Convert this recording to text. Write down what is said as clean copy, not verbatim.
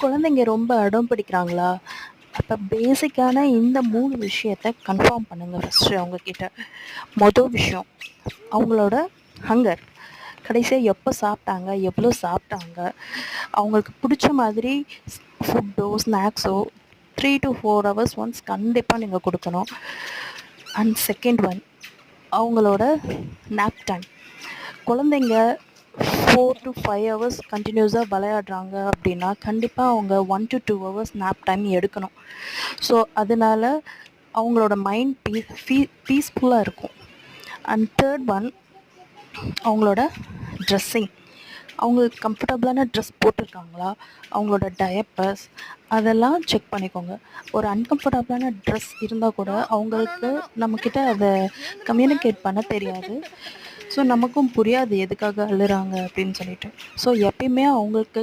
குழந்தைங்க ரொம்ப அடம் பிடிக்கிறாங்களா? அப்ப பேசிக்கான இந்த 3 விஷயத்த கன்ஃபார்ம் பண்ணுங்க ஃபர்ஸ்ட்டு அவங்ககிட்ட. விஷயம், அவங்களோட ஹங்கர். கடைசியா எப்ப சாப்பிட்டாங்க? எவ்வளோ சாப்பிட்டாங்க? அவங்களுக்கு புடிச்ச மாதிரி ஃபுட்டோ, ஸ்நாக்ஸோ 3 to 4 ஹவர்ஸ் ஒன்ஸ் கண்டிப்பா நீங்க குடுக்கணும். அண்ட் செகண்ட் ஒன், அவங்களோட நேப் டைம். குழந்தைங்க 4 to 5 ஹவர்ஸ் கன்டினியூஸா விளையாடுறாங்க அப்படின்னா, கண்டிப்பா அவங்க 1 to 2 ஹவர்ஸ் நேப் டைம் எடுக்கணும். ஸோ, அதனால அவங்களோட மைண்ட் பீஸ்ஃபுல்லா இருக்கும். அண்ட் தேர்ட் ஒன், அவங்களோட ட்ரெஸ்ஸிங். அவங்களுக்கு கம்ஃபர்டபுளான ட்ரெஸ் போட்டிருக்காங்களா? அவங்களோட டயப்பர்ஸ் அதெல்லாம் செக் பண்ணிக்கோங்க. ஒரு அன்கம்ஃபர்டபுளான ட்ரெஸ் இருந்தா கூட அவங்களுக்கு நம்மக்கிட்ட அத கம்யூனிகேட் பண்ண தெரியாது. ஸோ, நமக்கும் புரியாது எதுக்காக அழுறாங்க அப்படின்னு சொல்லிட்டு. ஸோ, எப்பயுமே அவங்களுக்கு